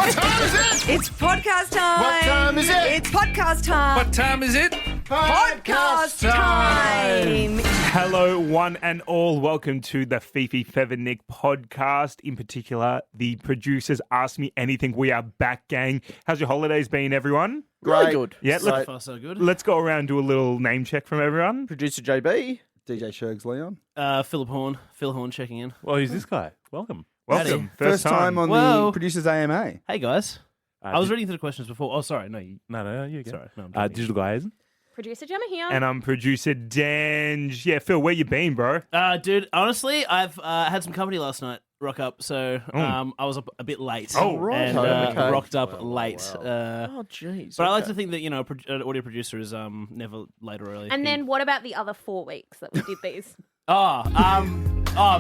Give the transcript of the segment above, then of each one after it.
What time is it? It's podcast time. What time is it? It's podcast time. What time is it? Podcast time. Hello, one and all. Welcome to the Fifi, Fev Nick podcast. In particular, the producers Ask Me Anything. We are back, gang. How's your holidays been, everyone? Great. Good. Yeah, So far, so good. let's go around and do a little name check from everyone. Producer JB. DJ Shergs Leon. Phil Horn checking in. Well, who's this guy? Welcome. Welcome. First time on Whoa. the Producers AMA. Hey, guys. I was reading through the questions before. Oh, sorry. No, you... No, you go. Sorry. No, I'm joking. Digital guy, isn't? Producer Gemma here. And I'm producer Danj. Yeah, Phil, where you been, bro? Dude, honestly, I've had some company last night rock up, so I was up a bit late. Oh, right. And Okay. rocked up late. Oh, jeez. But I like to think that, you know, an audio producer is never late or early. and then what about the other 4 weeks that we did these? Oh,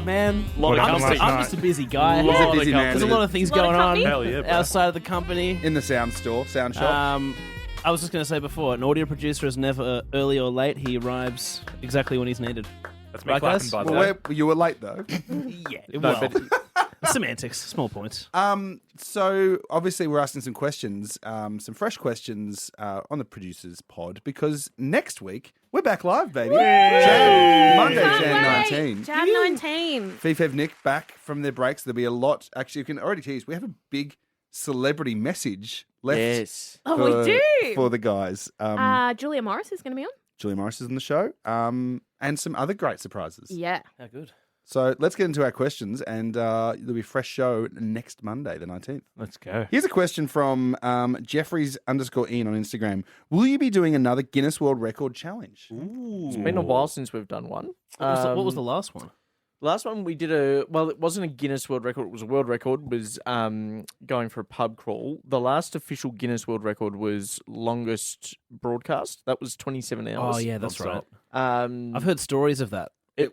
man. What happened last I'm night? just a busy guy. He's a busy man. There's a lot of things Lot of going on company? Hell yeah, bro. outside of the company. In the sound store, sound shop. I was just going to say before, an audio producer is never early or late. He arrives exactly when he's needed. That's me Right, clapping, guys? by the Well, way. you were late though. Yeah, No, but semantics, small points. So obviously we're asking some questions, some fresh questions on the Producers Pod because next week we're back live, baby. Monday, Can't Jan wait. 19. Jan 19. Fev Nick back from their breaks. There'll be a lot. Actually, you can already tease. We have a big celebrity message left. yes. Oh, for, we do. for the guys. Julia Morris is going to be on. Julia Morris is on the show, and some other great surprises. Yeah. How good. So let's get into our questions, and there'll be a fresh show next Monday, the 19th. Let's go. Here's a question from Jeffries_Ian on Instagram. Will you be doing another Guinness World Record challenge? It's been a while since we've done one. What was the last one? Last one we did it wasn't a Guinness World Record, it was a world record, it was going for a pub crawl. The last official Guinness World Record was longest broadcast. That was 27 hours. Oh, yeah, that's right. Um, I've heard stories of that. it,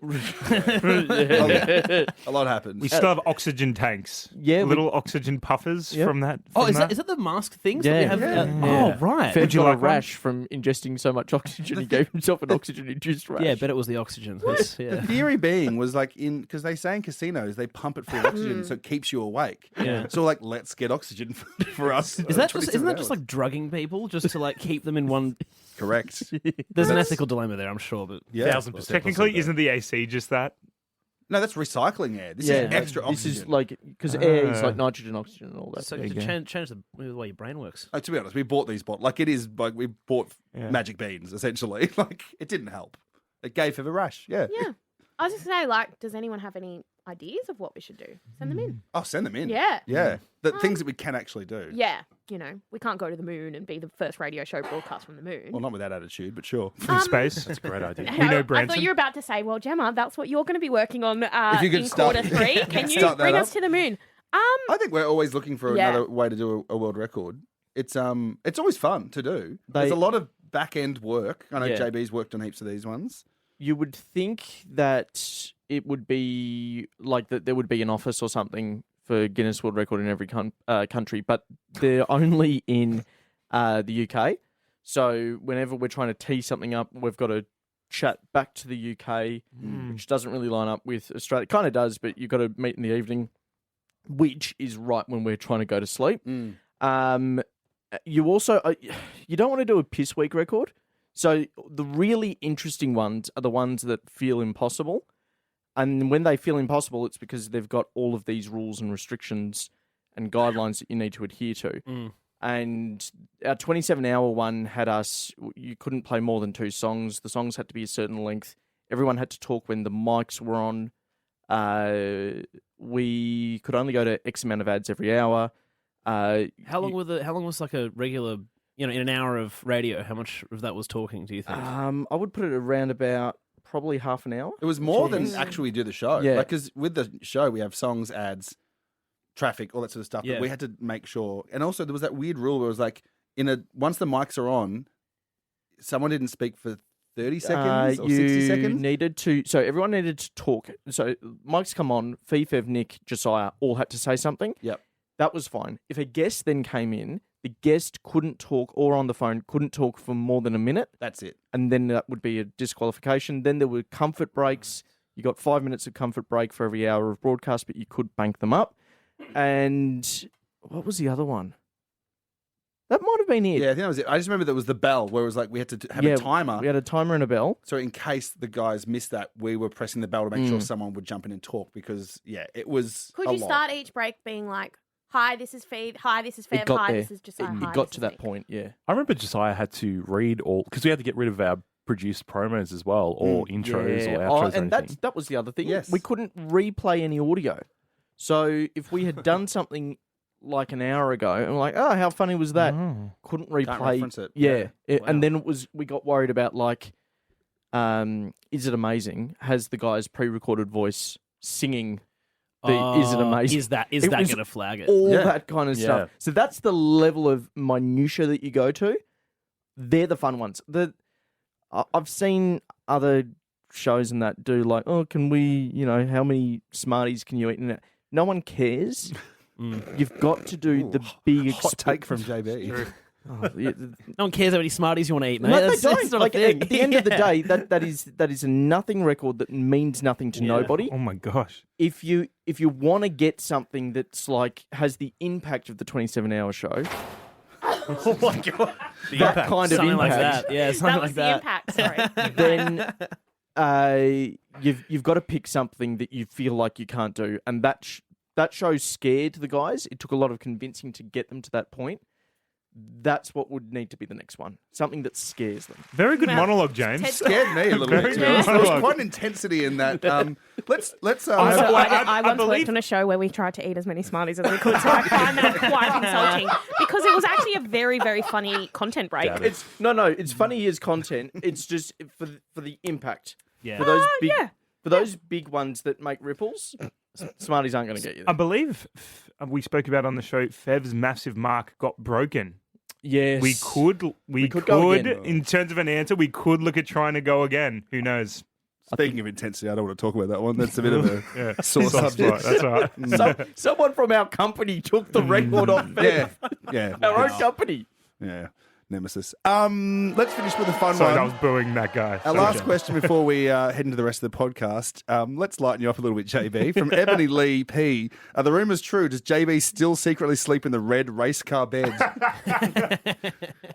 A lot happens. We still have oxygen tanks. Yeah, Little oxygen puffers Yeah. from that. Oh, from is that the mask things Yeah. that we have? Yeah. Oh, right. Fed you got like a one? rash from ingesting so much oxygen. He gave himself an oxygen-induced rash. Yeah, I bet it was the oxygen. That's- The yeah. theory being was like because they say in casinos they pump it full of oxygen so it keeps you awake. Yeah. So like let's get oxygen for us. Isn't that just like drugging people just to like keep them in one? correct? There's an ethical dilemma there, I'm sure, but Yeah. 1000%. Technically, isn't the AC just that? No, that's recycling air. This Yeah, is extra This oxygen. is like because air is like nitrogen, oxygen, and all that. so you to go. change the way your brain works. To be honest, we bought these bottles. Like it is like we bought Yeah. magic beans essentially. Like it didn't help. It gave Fev a rash. Yeah. Yeah. I was just going to say, like, does anyone have any ideas of what we should do? Send them in. Oh, send them in. Yeah. Yeah. The things that we can actually do. Yeah. You know, we can't go to the moon and be the first radio show broadcast from the moon. Well, not with that attitude, but sure. From space? That's a great idea. We know I Branson. thought you were about to say, well, Gemma, that's what you're going to be working on If you could in start- quarter 3. Can you start that bring up. us to the moon? I think we're always looking for Yeah. another way to do a world record. It's always fun to do. There's a lot of back end work. I know Yeah. JB's worked on heaps of these ones. You would think that it would be like that there would be an office or something for Guinness World Record in every country, but they're only in the UK. So whenever we're trying to tee something up, we've got to chat back to the UK, which doesn't really line up with Australia. It kind of does, but you've got to meet in the evening, which is right when we're trying to go to sleep. You also you don't want to do a piss week record. So the really interesting ones are the ones that feel impossible. And when they feel impossible, it's because they've got all of these rules and restrictions and guidelines that you need to adhere to. And our 27-hour one had you couldn't play more than 2 songs. The songs had to be a certain length. Everyone had to talk when the mics were on. We could only go to X amount of ads every hour. How long was like a regular, in an hour of radio, how much of that was talking, do you think? I would put it around about probably half an hour. It was more than actually do the show. Yeah. Because with the show, we have songs, ads, traffic, all that sort of stuff. Yeah. But we had to make sure. And also, there was that weird rule where it was like, once the mics are on, someone didn't speak for 30 seconds or 60 seconds. So everyone needed to talk. So mics come on, Fev, Nick, Josiah all had to say something. Yep. That was fine. If a guest then came in, the guest couldn't talk or on the phone, couldn't talk for more than a minute. That's it. And then that would be a disqualification. Then there were comfort breaks. You got 5 minutes of comfort break for every hour of broadcast, but you could bank them up. And What was the other one? That might have been it. Yeah, I think that was it. I just remember there was the bell where it was like we had to have a timer. We had a timer and a bell. So in case the guys missed that, we were pressing the bell to make sure someone would jump in and talk because, it was Could you start each break being like, hi, this is Fev. Hi, this is Fev. Hi, this is Josiah. It got to that point, yeah. I remember Josiah had to read all because we had to get rid of our produced promos as well, or intros or outros. And that was the other thing. Yes. We couldn't replay any audio. So if we had done something like an hour ago and we're like, oh, how funny was that? Couldn't replay. Can't reference it. Yeah. Wow. And then we got worried about like, is it amazing? Has the guy's pre-recorded voice singing the Is It Amazing? Is that It was going to flag it? all that kind of stuff. So that's the level of minutia that you go to. They're the fun ones. I've seen other shows and that do like, oh, can we, how many Smarties can you eat? And no one cares. You've got to do the big hot take from JB. No one cares how many Smarties you want to eat, mate. No, That's they not don't. a Like, thing. at the end of the day, that is a nothing record that means nothing to nobody. Oh my gosh. If you want to get something that's like has the impact of the 27-hour show, Oh my god, that kind of something like impact, that. Yeah, something That was like the that. impact, sorry. then you've got to pick something that you feel like you can't do, and that show scared the guys. It took a lot of convincing to get them to that point. That's what would need to be the next one. Something that scares them. Very good Well, monologue, James. Ted- Scared me a little bit. Very To be good honest. There was monologue. quite an intensity in that. Let's. Also, I I once believe- worked on a show where we tried to eat as many Smarties as we could, so I find that quite insulting because it was actually a very, very funny content break. It's it's funny as content. It's just for the impact. Yeah. For those big yeah. for those big ones that make ripples, Smarties aren't going to get you I there. believe we spoke about on the show, Fev's massive mark got broken. Yes. We could go again. in terms of an answer, we could look at trying to go again. Who knows? Speaking of intensity, I don't want to talk about that one. That's a bit of a sore Soft subject. spot, that's all right. Someone from our company took the record off Yeah, yeah, our own company. yeah. Nemesis. Let's finish with a fun Sorry, one. I was booing that guy. Our last question before we head into the rest of the podcast. Let's lighten you up a little bit, JB. From Ebony Lee P. Are the rumours true? Does JB still secretly sleep in the red race car bed?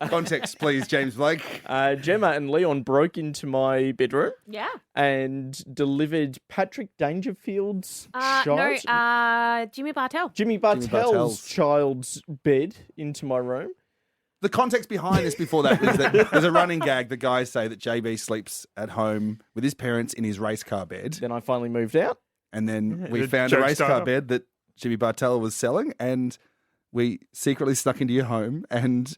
Context, please, James Blake. Gemma and Leon broke into my bedroom Yeah. and delivered Patrick Dangerfield's child. Jimmy Bartell. Jimmy Bartell's. Bartell's child's bed into my room. The context behind this before that is that there's a running gag that guys say that JB sleeps at home with his parents in his race car bed. Then I finally moved out. And then we The found a joke race car starter. bed that Jimmy Bartell was selling, and we secretly snuck into your home and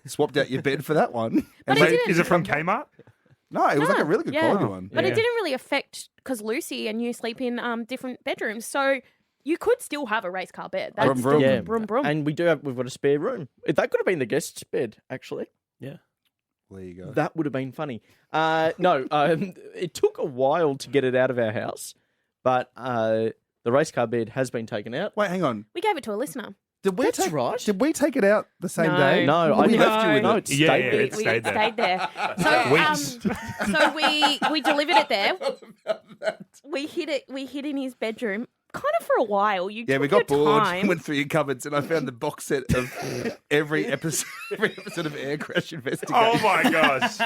swapped out your bed for that one. But And it made- didn't- Is it from Kmart? No, it was like a really good Yeah. quality one. But Yeah. it didn't really affect because Lucy and you sleep in different bedrooms, so you could still have a race car bed. That's Vroom, still vroom. Yeah. brum brum. And we've got a spare room. That could have been the guest's bed, actually. Yeah. There you go. That would have been funny. It took a while to get it out of our house, but the race car bed has been taken out. Wait, hang on. We gave it to a listener. Did we That's take right. Did we take it out the same No. day? No, we I left you with no, it. it Yeah, stayed yeah, there. it stayed there. Stayed there. So, we delivered it there. We hid in his bedroom, kind of for a while. You Yeah, we took got your bored, time. went through your cupboards, and I found the box set of every episode of Air Crash Investigation. Oh my gosh.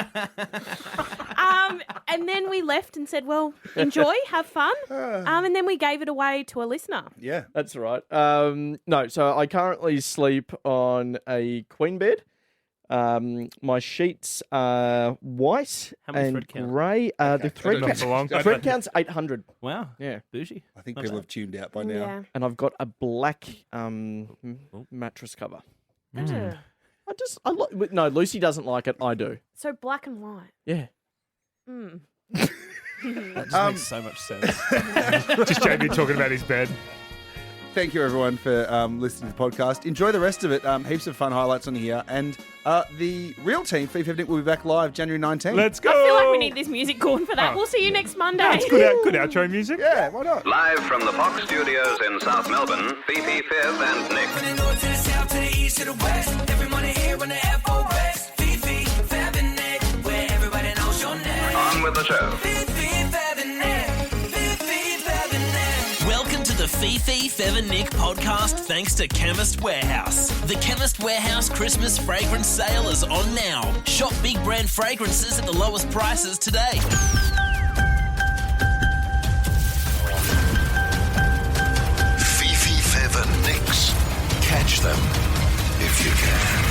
And then we left and said, "Well, enjoy, have fun." And then we gave it away to a listener. Yeah. That's right. No, so I currently sleep on a queen bed. My sheets are white How many and thread count? grey. The thread Not count, for long. thread count's 800. Wow. Yeah, Bougie. I think people have tuned out by now. Yeah. and I've got a black mattress cover. I like. No, Lucy doesn't like it. I do. So black and white. Yeah. Mm. That just makes so much sense. Just JB talking about his bed. Thank you, everyone, for listening to the podcast. Enjoy the rest of it. Heaps of fun highlights on here. And the real team, Fev Nick, will be back live January 19th. Let's go. I feel like we need this music going for that. Oh. We'll see you next Monday. That's good outro music. Yeah, why not? Live from the Fox Studios in South Melbourne, Fifi, Fev, and Nick. From the north to the south to the east to the west. Every morning here on the FOS. Fifi, Fev and Nick, where everybody knows your name. On with the show. Fifi, Fev and Nick. Fifi, Fev and Nick. Welcome to the Fifi, Fev Nick podcast thanks to Chemist Warehouse. The Chemist Warehouse Christmas fragrance sale is on now. Shop big brand fragrances at the lowest prices today. Fifi, Fev and Nick's. Catch them if you can.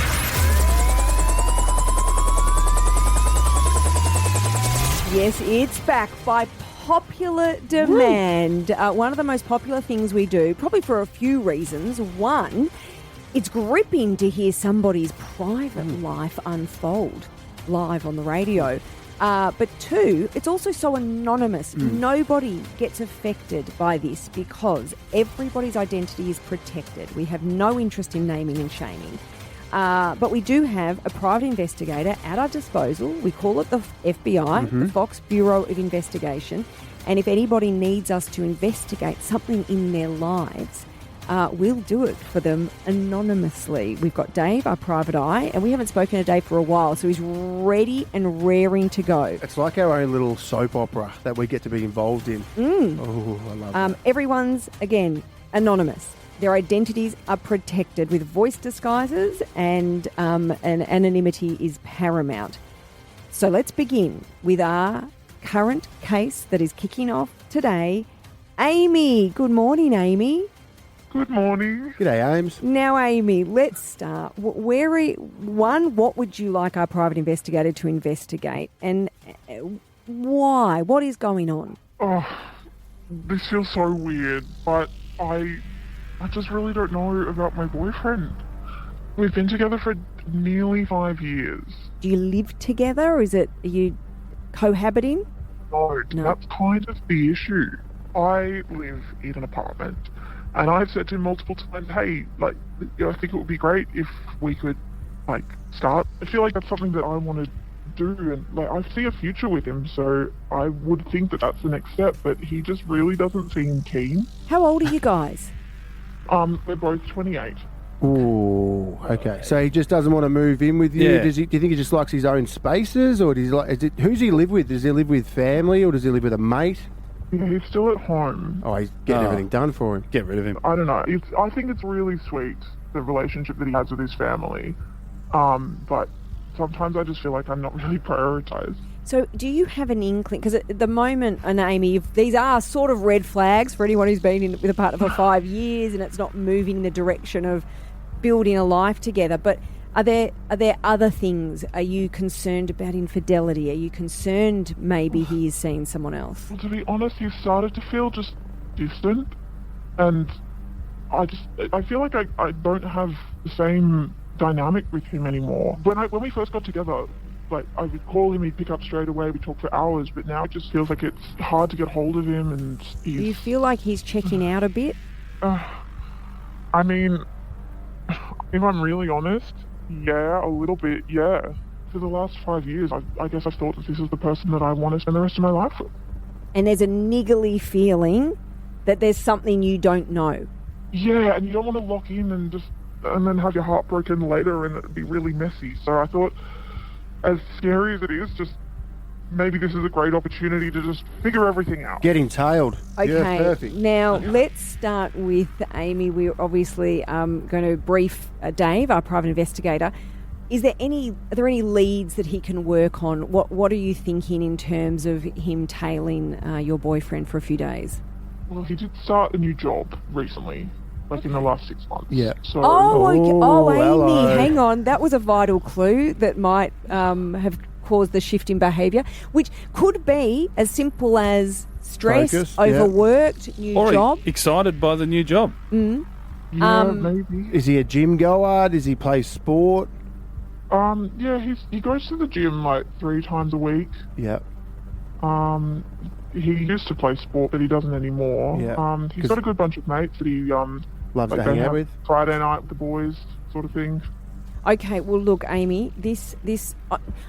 Yes, it's back by popular demand. One of the most popular things we do, probably for a few reasons. One, it's gripping to hear somebody's private life unfold live on the radio. But two, it's also so anonymous. Nobody gets affected by this because everybody's identity is protected. We have no interest in naming and shaming. But we do have a private investigator at our disposal. We call it the FBI, the Fox Bureau of Investigation. And if anybody needs us to investigate something in their lives, we'll do it for them anonymously. We've got Dave, our private eye, and we haven't spoken to Dave for a while, so he's ready and raring to go. It's like our own little soap opera that we get to be involved in. Oh, I love that. Everyone's, again, anonymous. Their identities are protected with voice disguises and anonymity is paramount. So let's begin with our current case that is kicking off today. Amy. Good morning, Amy. Good morning. G'day, Ames. Now, Amy, let's start. What would you like our private investigator to investigate? And why? What is going on? Oh, this feels so weird, but I just really don't know about my boyfriend. We've been together for nearly 5 years. Do you live together? Are you cohabiting? No, that's kind of the issue. I live in an apartment, and I've said to him multiple times, hey, I think it would be great if we could, start. I feel like that's something that I want to do, and, I see a future with him, so I would think that that's the next step, but he just really doesn't seem keen. How old are you guys? We're both 28. Ooh, okay. So he just doesn't want to move in with you? Yeah. Do you think he just likes his own spaces, or who's he live with? Does he live with family, or does he live with a mate? Yeah, he's still at home. Oh, he's getting everything done for him. Get rid of him. I don't know. I think it's really sweet, the relationship that he has with his family. But sometimes I just feel like I'm not really prioritized. So do you have an inkling? Because at the moment, and Amy, these are sort of red flags for anyone who's been with a partner for 5 years and it's not moving in the direction of building a life together. But are there other things? Are you concerned about infidelity? Are you concerned maybe he is seeing someone else? Well, to be honest, he started to feel just distant. And I feel like I don't have the same dynamic with him anymore. When we first got together, I would call him, he'd pick up straight away, we'd talk for hours, but now it just feels like it's hard to get hold of him, and Do you feel like he's checking out a bit? I mean, if I'm really honest, yeah, a little bit, yeah. For the last 5 years, I guess I've thought that this is the person that I want to spend the rest of my life with. And there's a niggly feeling that there's something you don't know. Yeah, and you don't want to lock in and then have your heart broken later, and it'd be really messy. So I thought, as scary as it is, just maybe this is a great opportunity to just figure everything out. Get entailed. Okay, Yeah, perfect. now let's start with Amy. We're obviously going to brief Dave, our private investigator. Are there any leads that he can work on? What are you thinking in terms of him tailing your boyfriend for a few days? Well, he did start a new job recently, in the last 6 months. Yeah. So, Amy, hello. hang on. That was a vital clue that might have caused the shift in behaviour, which could be as simple as stress, Focus, overworked, new Or job. excited by the new job. yeah, maybe. Is he a gym goer? Does he play sport? Yeah, he goes to the gym 3 times a week. Yeah. He used to play sport, but he doesn't anymore. Yeah. He's got a good bunch of mates that he Loves to they hang out have with. Friday night with the boys, sort of thing. Okay, well, look, Amy, this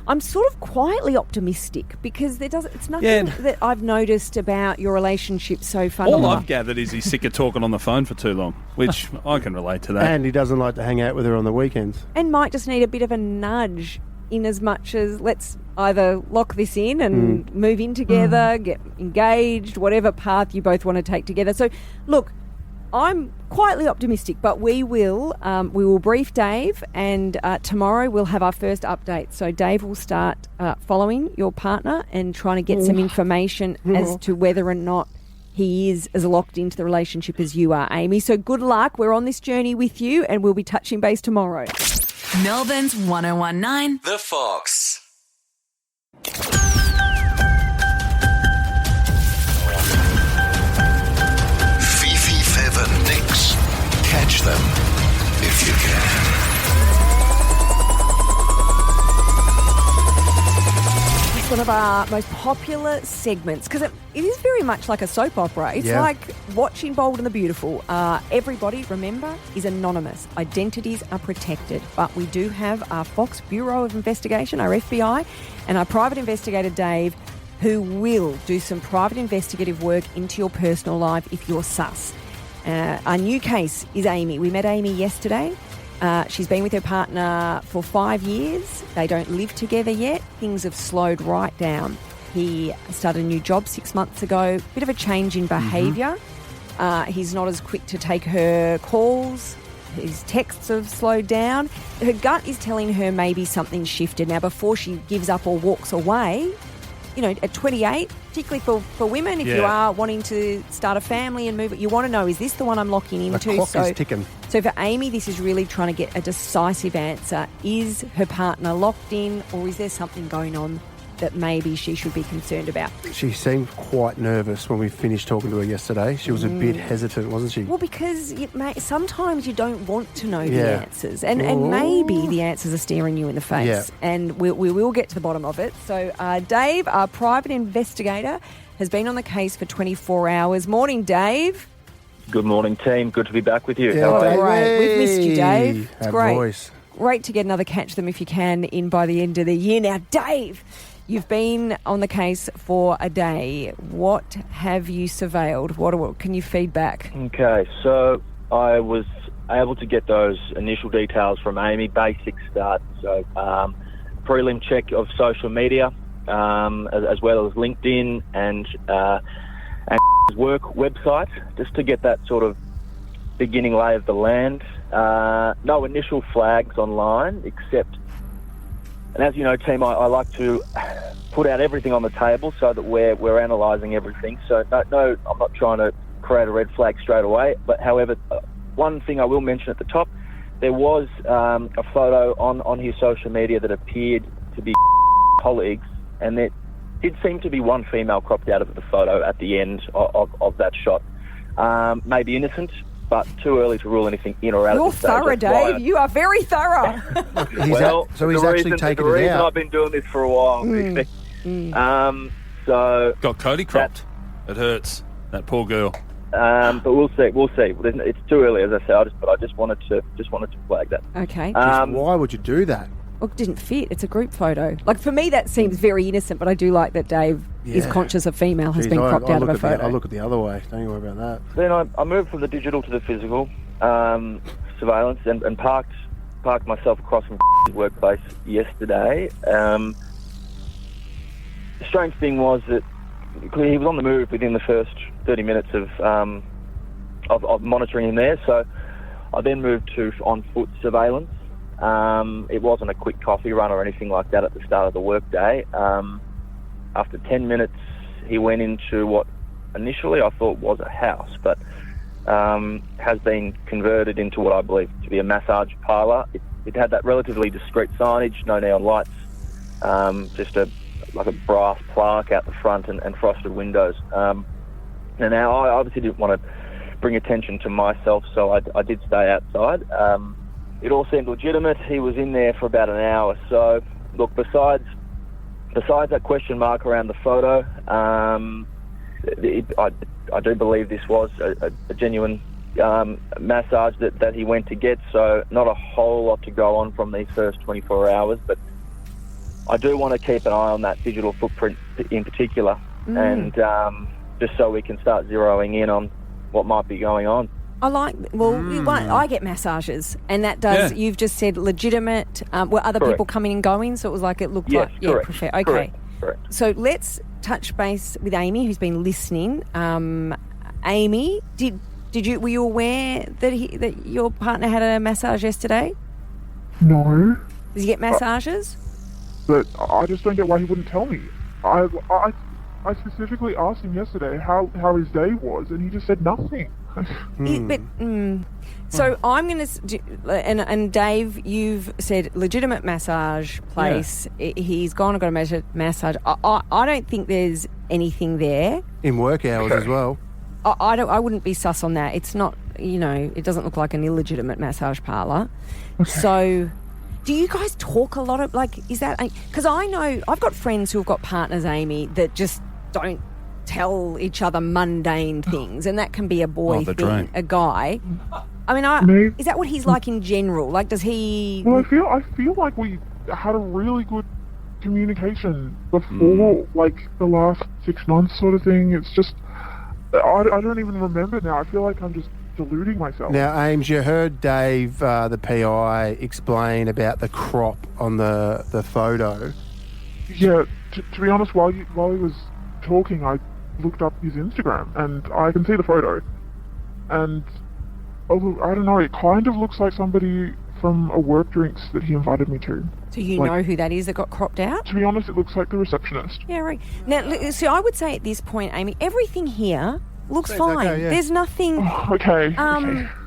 I'm sort of quietly optimistic because it's nothing that I've noticed about your relationship so far. All I've gathered is he's sick of talking on the phone for too long, which I can relate to that. And he doesn't like to hang out with her on the weekends. And might just need a bit of a nudge in as much as let's either lock this in and move in together, get engaged, whatever path you both want to take together. So, look, I'm quietly optimistic, but we will brief Dave, and tomorrow we'll have our first update. So Dave will start following your partner and trying to get some information as to whether or not he is as locked into the relationship as you are, Amy. So good luck. We're on this journey with you, and we'll be touching base tomorrow. Melbourne's 1019 The Fox. Fifi, Fev and Nick's. Catch them if you can. It's one of our most popular segments because it is very much like a soap opera. It's like watching Bold and the Beautiful. Everybody, remember, is anonymous. Identities are protected. But we do have our Fox Bureau of Investigation, our FBI, and our private investigator, Dave, who will do some private investigative work into your personal life if you're sus. Our new case is Amy. We met Amy yesterday. She's been with her partner for 5 years. They don't live together yet. Things have slowed right down. He started a new job 6 months ago. Bit of a change in behaviour. He's not as quick to take her calls. His texts have slowed down. Her gut is telling her maybe something's shifted. Now, before she gives up or walks away, you know, at 28, particularly for women, if you are wanting to start a family and move it, you want to know, is this the one I'm locking into? The clock is ticking. So for Amy, this is really trying to get a decisive answer. Is her partner locked in, or is there something going on that maybe she should be concerned about? She seemed quite nervous when we finished talking to her yesterday. She was a bit hesitant, wasn't she? Well, because sometimes you don't want to know the answers. And maybe the answers are staring you in the face. Yeah. And we will get to the bottom of it. So Dave, our private investigator, has been on the case for 24 hours. Morning, Dave. Good morning, team. Good to be back with you. Yeah, How are you? Great. We've missed you, Dave. It's Our great. voice. Great to get another Catch Them If You Can in by the end of the year. Now, Dave, you've been on the case for a day. What have you surveilled? What can you feed back? Okay, so I was able to get those initial details from Amy, basic start. So prelim check of social media, as well as LinkedIn and work website, just to get that sort of beginning lay of the land. No initial flags online, except, and as you know, team, I like to put out everything on the table so that we're analysing everything. So no, I'm not trying to create a red flag straight away. But however, one thing I will mention at the top, there was a photo on his social media that appeared to be colleagues, and there did seem to be one female cropped out of the photo at the end of that shot. Maybe innocent, but too early to rule anything in or out. You're at this stage. thorough, Dave. You are very thorough. So he's actually taken the it reason out. I've been doing this for a while. So Got Cody cropped. It hurts. That poor girl. but we'll see. We'll see. It's too early, as I said. But I just wanted to flag that. Okay. Why would you do that? Well, it didn't fit. It's a group photo. Like, for me, that seems very innocent, but I do like that Dave is conscious a female has been cropped out of a photo. I look at the other way. Don't you worry about that. Then I moved from the digital to the physical surveillance and parked myself across from his workplace yesterday. The strange thing was that he was on the move within the first 30 minutes of monitoring him there. So I then moved to on-foot surveillance. It wasn't a quick coffee run or anything like that at the start of the workday. After 10 minutes, he went into what initially I thought was a house, but has been converted into what I believe to be a massage parlour. It had that relatively discreet signage, no neon lights, just like a brass plaque out the front and frosted windows. And now I obviously didn't want to bring attention to myself, so I did stay outside. It all seemed legitimate. He was in there for about an hour. So, look, besides that question mark around the photo, I do believe this was a genuine massage that he went to get. So, not a whole lot to go on from these first 24 hours. But I do want to keep an eye on that digital footprint in particular, and just so we can start zeroing in on what might be going on. I like, I get massages, and that does, you've just said legitimate, were other people coming and going, so it was like, it looked like, prefer. Okay. Correct. So let's touch base with Amy, who's been listening. Amy, did Were you aware that your partner had a massage yesterday? No. Does he get massages? But I just don't get why he wouldn't tell me. I specifically asked him yesterday how his day was, and he just said nothing. So I'm going to, and Dave, you've said legitimate massage place. He's gone and got a massage. I don't think there's anything there. In work hours as well. I wouldn't be sus on that. It's not, it doesn't look like an illegitimate massage parlour. So do you guys talk a lot of, is that, because I know I've got friends who have got partners, Amy, that just don't tell each other mundane things, and that can be a boy thing, a guy. I mean, is that what he's like in general? Like, does he? Well, I feel like we had a really good communication before, the last 6 months, sort of thing. It's just, I don't even remember now. I feel like I'm just deluding myself. Now, Ames, you heard Dave, the PI, explain about the crop on the photo. Yeah, to be honest, while he was talking, I looked up his Instagram, and I can see the photo. And I don't know, it kind of looks like somebody from a work drinks that he invited me to. So you know who that is that got cropped out? To be honest, it looks like the receptionist. Yeah, right. Now, so I would say at this point, Amy, everything here looks fine. okay, yeah. There's nothing. Okay.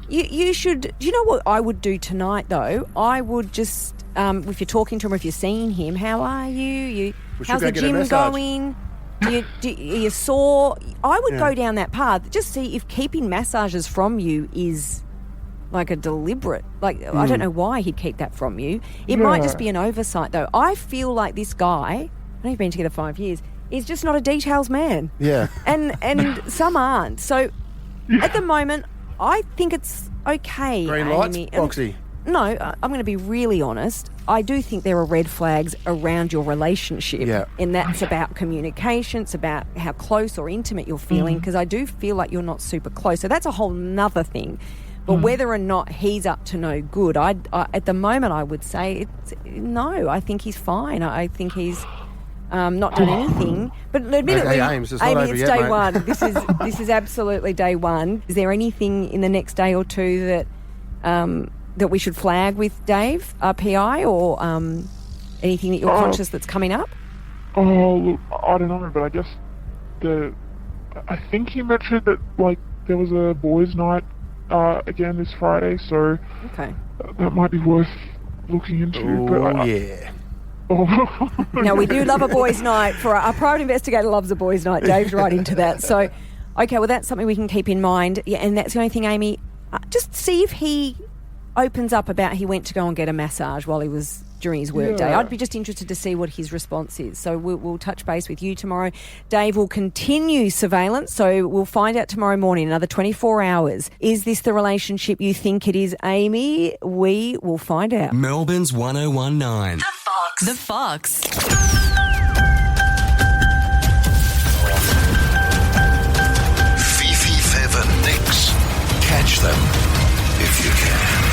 You should. Do you know what I would do tonight though? I would just, if you're talking to him, or if you're seeing him, how are you? How's the gym going? Are you sore? I would go down that path. Just see if keeping massages from you is like a deliberate. I don't know why he'd keep that from you. It might just be an oversight, though. I feel like this guy, I know you've been together 5 years, is just not a details man. Yeah. And some aren't. So at the moment, I think it's okay. Green lights, Amy. Foxy. No, I'm going to be really honest. I do think there are red flags around your relationship. Yeah. And that's about communication. It's about how close or intimate you're feeling, because I do feel like you're not super close. So that's a whole nother thing. But whether or not he's up to no good, I at the moment I would say no. I think he's fine. I think he's not done anything. But admittedly, Okay, Ames, it's not Amy, over it's yet, day mate. one. This is absolutely day one. Is there anything in the next day or two that we should flag with Dave, our PI, or anything that you're conscious that's coming up? Oh, look, I don't know, but I guess I think he mentioned that there was a boys' night again this Friday, so that might be worth looking into. Yeah. No, we do love a boys' night. For our private investigator loves a boys' night. Dave's right into that. So, okay, well, that's something we can keep in mind. Yeah, and that's the only thing, Amy. Just see if he opens up about he went to go and get a massage while he was during his work day. I'd be just interested to see what his response is. So we'll touch base with you tomorrow. Dave will continue surveillance, so we'll find out tomorrow morning, another 24 hours. Is this the relationship you think it is, Amy? We will find out. Melbourne's 1019. The Fox. Fifi, Fev and Nick's. Catch them if you can.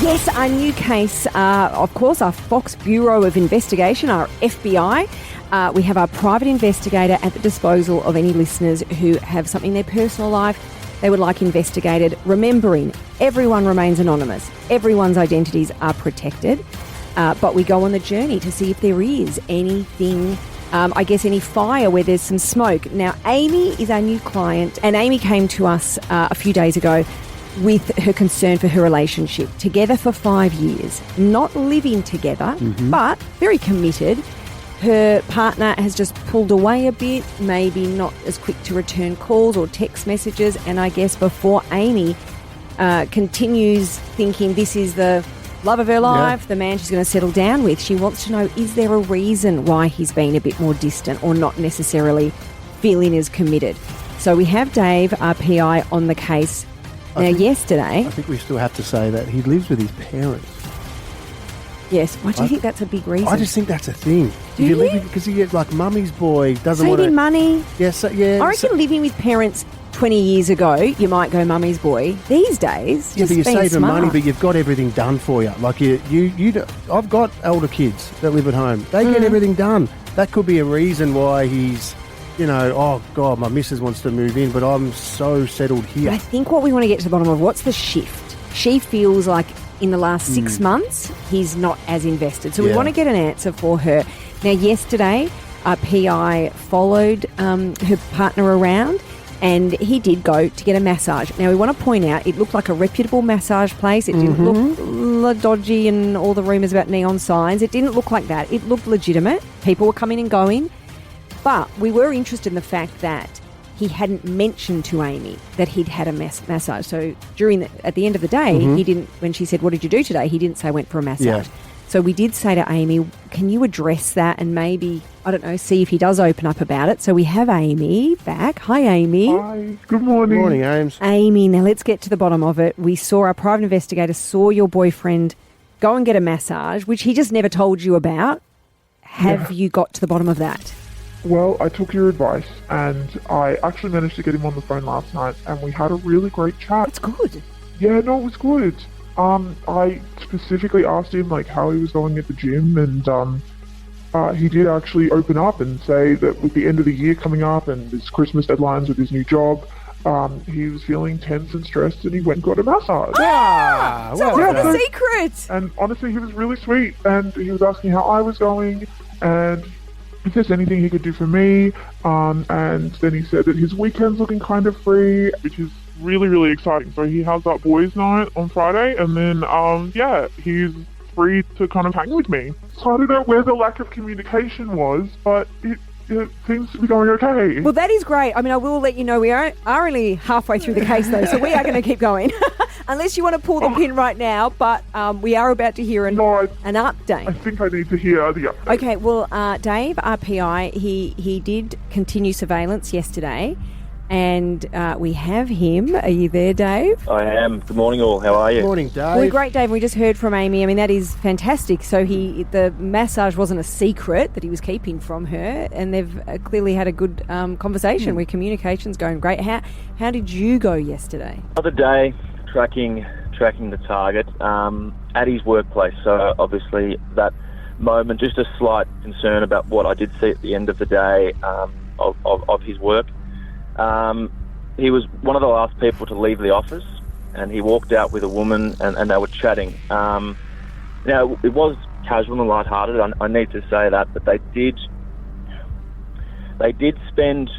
Yes, our new case, of course, our Fox Bureau of Investigation, our FBI. We have our private investigator at the disposal of any listeners who have something in their personal life they would like investigated. Remembering, everyone remains anonymous. Everyone's identities are protected. But we go on the journey to see if there is anything, any fire where there's some smoke. Now, Amy is our new client, and Amy came to us a few days ago with her concern for her relationship. Together for 5 years, not living together, but very committed. Her partner has just pulled away a bit, maybe not as quick to return calls or text messages. And I guess before Amy continues thinking this is the love of her life, the man she's going to settle down with, she wants to know, is there a reason why he's been a bit more distant or not necessarily feeling as committed? So we have Dave, our PI, on the case. Now, yesterday... I think we still have to say that he lives with his parents. Yes. Why do you think that's a big reason? I just think that's a thing. Do you? Because he gets mummy's boy, doesn't want to... Saving money? Yes, yeah. I reckon living with parents 20 years ago, you might go mummy's boy. These days, Yeah, just but you're being saving smart. money, but you've got everything done for you. I've got older kids that live at home. They get everything done. That could be a reason why he's oh God, my missus wants to move in, but I'm so settled here. But I think what we want to get to the bottom of, what's the shift? She feels like in the last 6 months, he's not as invested. So we want to get an answer for her. Now, yesterday, PI followed her partner around, and he did go to get a massage. Now, we want to point out, it looked like a reputable massage place. It didn't look dodgy and all the rumours about neon signs. It didn't look like that. It looked legitimate. People were coming and going. But we were interested in the fact that he hadn't mentioned to Amy that he'd had a massage. So at the end of the day, he didn't. When she said, "What did you do today?" he didn't say I went for a massage. Yeah. So we did say to Amy, "Can you address that and maybe, I don't know, see if he does open up about it?" So we have Amy back. Hi, Amy. Hi. Good morning. Morning, Ames. Amy, now let's get to the bottom of it. We saw our private investigator saw your boyfriend go and get a massage, which he just never told you about. Have you got to the bottom of that? Well, I took your advice, and I actually managed to get him on the phone last night, and we had a really great chat. That's good. Yeah, no, it was good. I specifically asked him, how he was going at the gym, and he did actually open up and say that with the end of the year coming up and his Christmas deadlines with his new job, he was feeling tense and stressed, and he went and got a massage. So what's the secret? And honestly, he was really sweet, and he was asking how I was going, and if there's anything he could do for me, and then he said that his weekend's looking kind of free, which is really, really exciting. So he has that boys' night on Friday, and then, he's free to kind of hang with me. So I don't know where the lack of communication was, but it seems to be going okay. Well, that is great. I mean, I will let you know we are only halfway through the case, though, so we are going to keep going. Unless you want to pull the pin right now, but we are about to hear an update. I think I need to hear the update. Okay, well, Dave, our PI, he did continue surveillance yesterday, and we have him. Are you there, Dave? I am. Good morning, all. How are you? Morning, Dave. We're great, Dave. We just heard from Amy. I mean, that is fantastic. So the massage wasn't a secret that he was keeping from her, and they've clearly had a good conversation where communication's going great. How did you go yesterday? Other day, tracking the target at his workplace. So obviously that moment, just a slight concern about what I did see at the end of the day of his work. He was one of the last people to leave the office, and he walked out with a woman, and they were chatting. Now, it was casual and lighthearted, I need to say that, but they did spend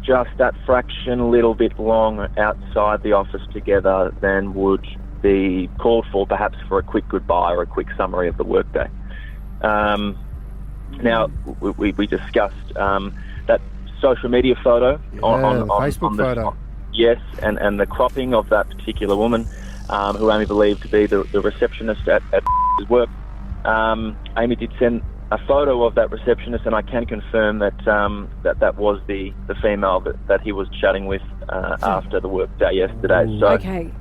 just that fraction a little bit long outside the office together than would be called for, perhaps for a quick goodbye or a quick summary of the workday. Now, we discussed that social media photo on Facebook the photo. Yes, and the cropping of that particular woman, who Amy believed to be the receptionist at his work. Amy did send a photo of that receptionist, and I can confirm that that was the female that he was chatting with after the work day yesterday. So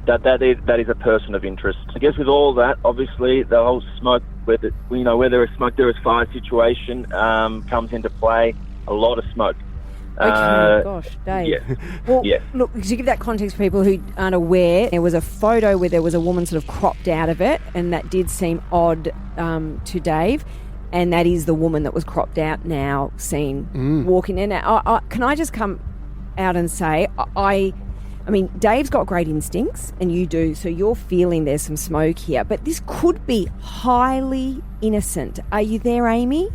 that is a person of interest. I guess with all that, obviously the whole smoke, where there is smoke, there is fire situation comes into play. A lot of smoke. Okay, gosh, Dave. Yeah. Well, yeah. Look, to give that context for people who aren't aware, there was a photo where there was a woman sort of cropped out of it, and that did seem odd to Dave. And that is the woman that was cropped out now seen walking in. Can I just come out and say, I mean, Dave's got great instincts, and you do, so you're feeling there's some smoke here. But this could be highly innocent. Are you there, Amy?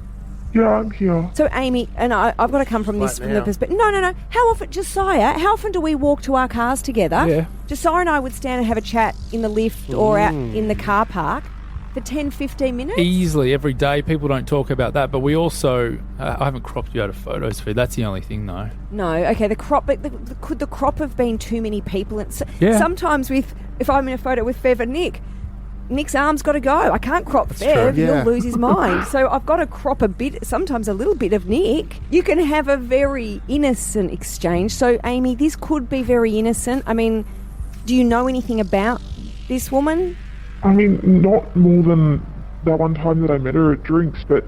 Yeah, I'm here. So, Amy, and I've got to come from this from the perspective. No. How often, Josiah, how often do we walk to our cars together? Yeah. Josiah and I would stand and have a chat in the lift or out in the car park for 10, 15 minutes? Easily, every day. People don't talk about that. But we also, I haven't cropped you out of photos, Fev. That's the only thing, though. No, okay, the crop, but could the crop have been too many people? And Yeah. Sometimes if I'm in a photo with Fev and Nick, Nick's arm's got to go. I can't crop Fev. true, yeah. He'll lose his mind. So I've got to crop a bit, sometimes a little bit of Nick. You can have a very innocent exchange. So, Amy, this could be very innocent. I mean, do you know anything about this woman? I mean, not more than that one time that I met her at drinks, but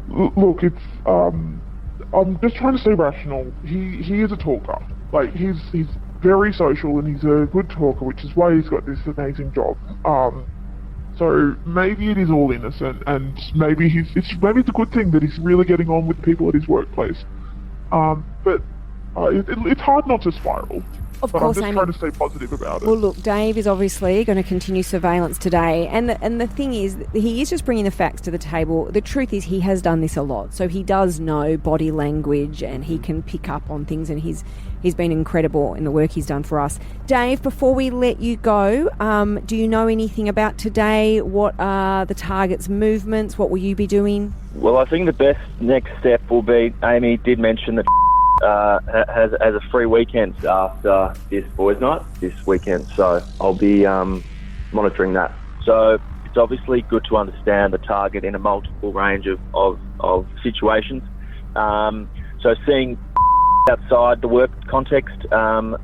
look, it's I'm just trying to stay rational. He is a talker. Like, he's very social, and he's a good talker, which is why he's got this amazing job. So maybe it is all innocent, and maybe it's a good thing that he's really getting on with people at his workplace. But it's hard not to spiral. Of but course, I'm just Amy. trying to stay positive about it. Well, look, Dave is obviously going to continue surveillance today. And the thing is, he is just bringing the facts to the table. The truth is he has done this a lot. So he does know body language and he can pick up on things, and he's been incredible in the work he's done for us. Dave, before we let you go, do you know anything about today? What are the target's movements? What will you be doing? Well, I think the best next step will be, Amy did mention that has a free weekend after this boys' night this weekend, so I'll be monitoring that. So it's obviously good to understand the target in a multiple range of situations. So seeing outside the work context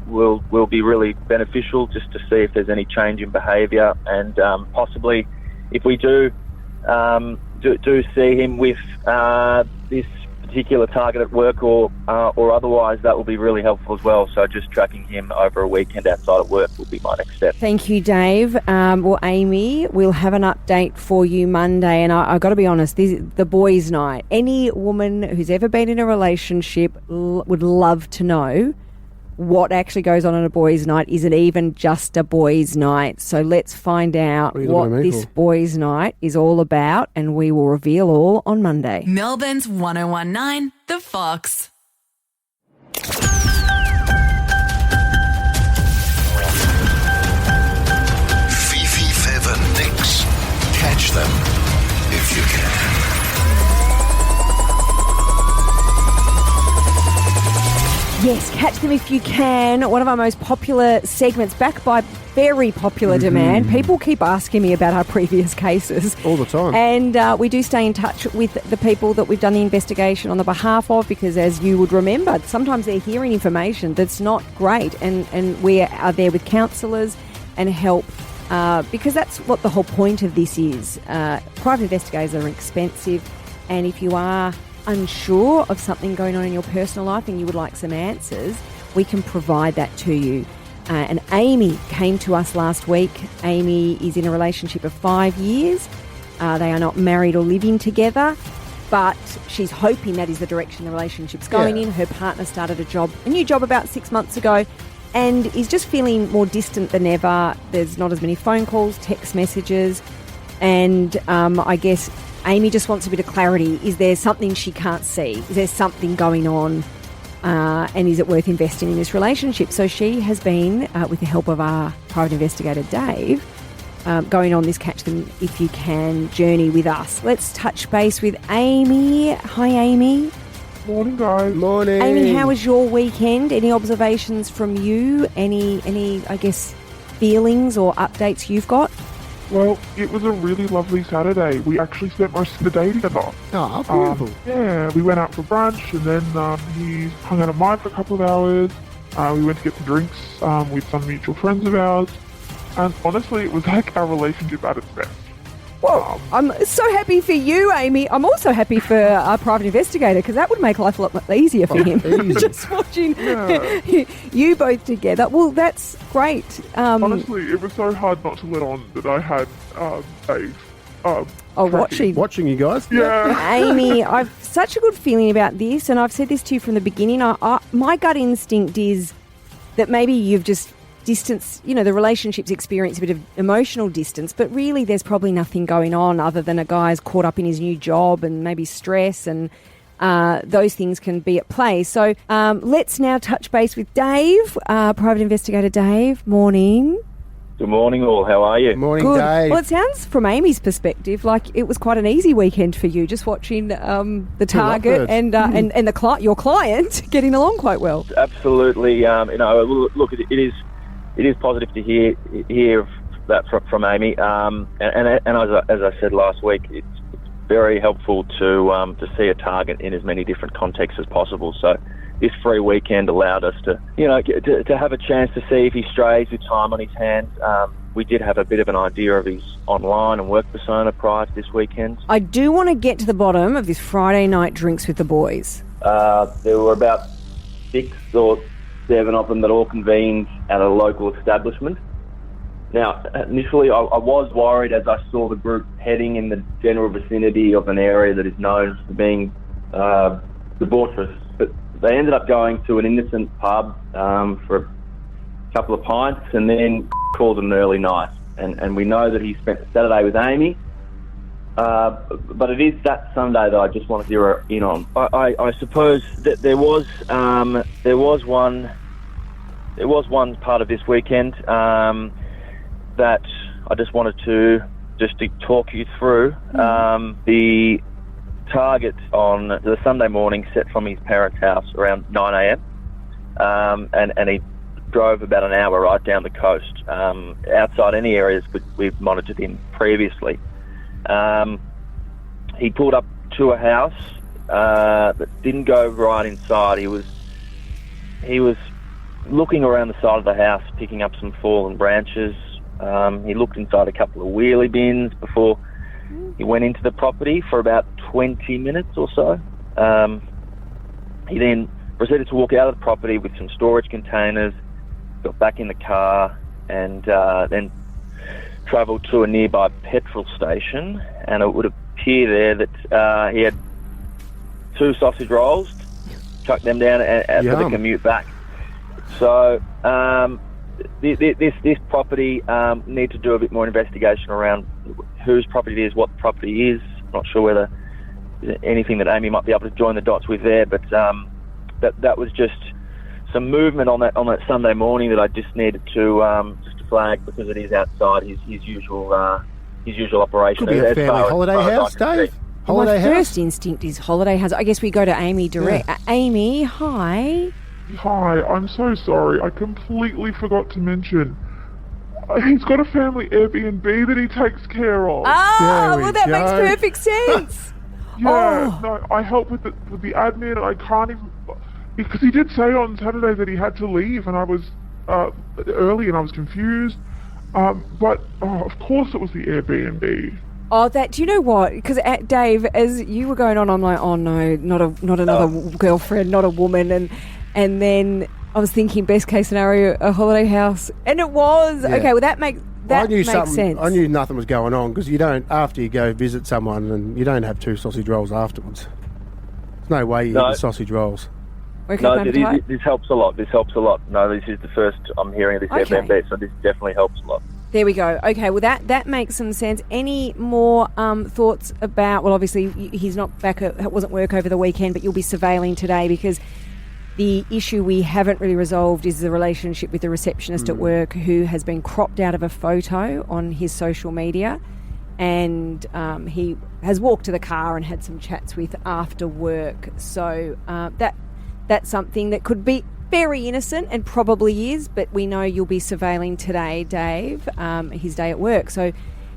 will be really beneficial, just to see if there's any change in behaviour, and possibly if we do see him with this particular target at work or otherwise, that will be really helpful as well. So just tracking him over a weekend outside of work will be my next step. Thank you, Dave. Well, Amy, we'll have an update for you Monday. And I've got to be honest, the boys' night. Any woman who's ever been in a relationship would love to know what actually goes on a boys' night. Is it even just a boys' night? So let's find out what this boys' night is all about, and we will reveal all on Monday. Melbourne's 1019, The Fox. Fifi, Fev and Nick's. Catch them if you can. Yes, catch them if you can. One of our most popular segments, backed by very popular demand. People keep asking me about our previous cases. All the time. And we do stay in touch with the people that we've done the investigation on the behalf of, because as you would remember, sometimes they're hearing information that's not great. And we are there with counsellors and help, because that's what the whole point of this is. Private investigators are expensive, and if you are unsure of something going on in your personal life and you would like some answers, we can provide that to you. And Amy came to us last week. Amy is in a relationship of 5 years. They are not married or living together, but she's hoping that is the direction the relationship's going in. Her partner started a new job about 6 months ago, and is just feeling more distant than ever. There's not as many phone calls, text messages, and I guess Amy just wants a bit of clarity. Is there something she can't see? Is there something going on? And is it worth investing in this relationship? So she has been, with the help of our private investigator, Dave, going on this Catch Them If You Can journey with us. Let's touch base with Amy. Hi, Amy. Morning, guys. Morning. Amy, how was your weekend? Any observations from you? Any I guess, feelings or updates you've got? Well, it was a really lovely Saturday. We actually spent most of the day together. Oh, beautiful. Yeah, we went out for brunch, and then he hung out at mine for a couple of hours. We went to get some drinks with some mutual friends of ours. And honestly, it was like our relationship at its best. Well, I'm so happy for you, Amy. I'm also happy for our private investigator, because that would make life a lot easier for him. Just watching you both together. Well, that's great. Honestly, it was so hard not to let on that I had Dave. Watching you guys. Yeah. Amy, I've such a good feeling about this, and I've said this to you from the beginning. My gut instinct is that maybe you've just distance, the relationship's experienced a bit of emotional distance, but really there's probably nothing going on other than a guy's caught up in his new job and maybe stress, and those things can be at play. So let's now touch base with Dave, private investigator Dave. Morning. Good morning, all. How are you? Morning, Good. Dave. Well, it sounds from Amy's perspective like it was quite an easy weekend for you, just watching the target and your client getting along quite well. Absolutely. Look, it is positive to hear that from Amy. And as I said last week, it's very helpful to see a target in as many different contexts as possible. So this free weekend allowed us to have a chance to see if he strays with time on his hands. We did have a bit of an idea of his online and work persona prior to this weekend. I do want to get to the bottom of this Friday night drinks with the boys. There were about 6 or 7 of them that all convened at a local establishment. Now, initially, I was worried as I saw the group heading in the general vicinity of an area that is known for being debaucherous, but They ended up going to an innocent pub for a couple of pints, and then called it an early night. And we know that he spent the Saturday with Amy. But it is that Sunday that I just want to zero in on. I suppose that there was one part of this weekend that I just wanted to talk you through. The target on the Sunday morning set from his parents' house around 9 a.m. And he drove about an hour right down the coast, outside any areas we've monitored him previously. He pulled up to a house that didn't go right inside. He was looking around the side of the house, picking up some fallen branches. He looked inside a couple of wheelie bins before he went into the property for about 20 minutes or so. He then proceeded to walk out of the property with some storage containers, got back in the car, and then travelled to a nearby petrol station, and it would appear there that he had 2 sausage rolls, chucked them down for the commute back. So this property need to do a bit more investigation around whose property it is, what the property is. Not sure whether there's anything that Amy might be able to join the dots with there, but that was just some movement on that Sunday morning that I just needed to flag, because it is outside his usual operation. Could be a family holiday house, Dave. Holiday My house. first instinct is holiday house. I guess we go to Amy direct. Amy, hi. Hi, I'm so sorry. I completely forgot to mention. He's got a family Airbnb that he takes care of. Ah, well, that makes perfect sense. No, I help with the admin, and I can't even, because he did say on Saturday that he had to leave, and I was early and I was confused. But of course it was the Airbnb. Oh, do you know what? Because Dave, as you were going on, I'm like, oh no, not another girlfriend, not a woman, and then I was thinking best case scenario, a holiday house, and it was. Yeah. Okay, well that makes sense. I knew nothing was going on, because you don't, after you go visit someone, and you don't have 2 sausage rolls afterwards. There's no way you eat the sausage rolls. No, this helps a lot. No, this is the first I'm hearing of this Airbnb, so this definitely helps a lot. There we go. Okay, well that makes some sense. Any more thoughts about? Well, obviously he's not back. It wasn't work over the weekend, but you'll be surveilling today, because the issue we haven't really resolved is the relationship with the receptionist at work, who has been cropped out of a photo on his social media, and he has walked to the car and had some chats with after work. So that's something that could be very innocent, and probably is, but we know you'll be surveilling today, Dave, his day at work. So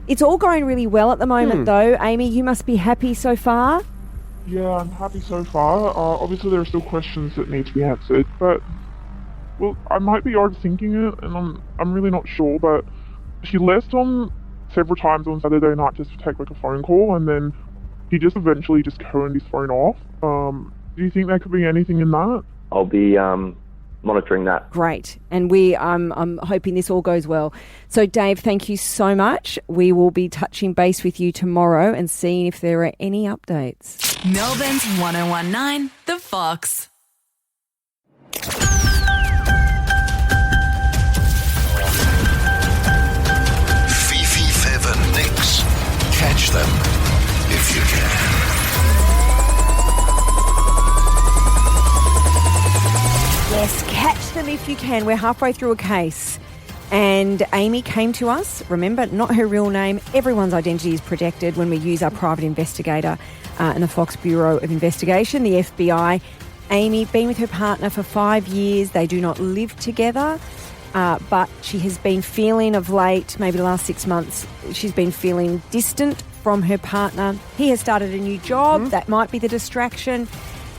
it's all going really well at the moment, though. Amy, you must be happy so far? Yeah, I'm happy so far. Obviously there are still questions that need to be answered, but, well, I might be overthinking it, and I'm really not sure, but he left on several times on Saturday night just to take like a phone call, and then he just eventually just turned his phone off. Do you think there could be anything in that? I'll be monitoring that. Great. And I'm hoping this all goes well. So, Dave, thank you so much. We will be touching base with you tomorrow and seeing if there are any updates. Melbourne's 1019, The Fox. Fifi, Fev and Nick's. Catch them if you can. Yes, catch them if you can. We're halfway through a case. And Amy came to us. Remember, not her real name. Everyone's identity is protected when we use our private investigator in the Fox Bureau of Investigation, the FBI. Amy, been with her partner for 5 years. They do not live together. But she has been feeling of late, maybe the last 6 months, she's been feeling distant from her partner. He has started a new job. That might be the distraction.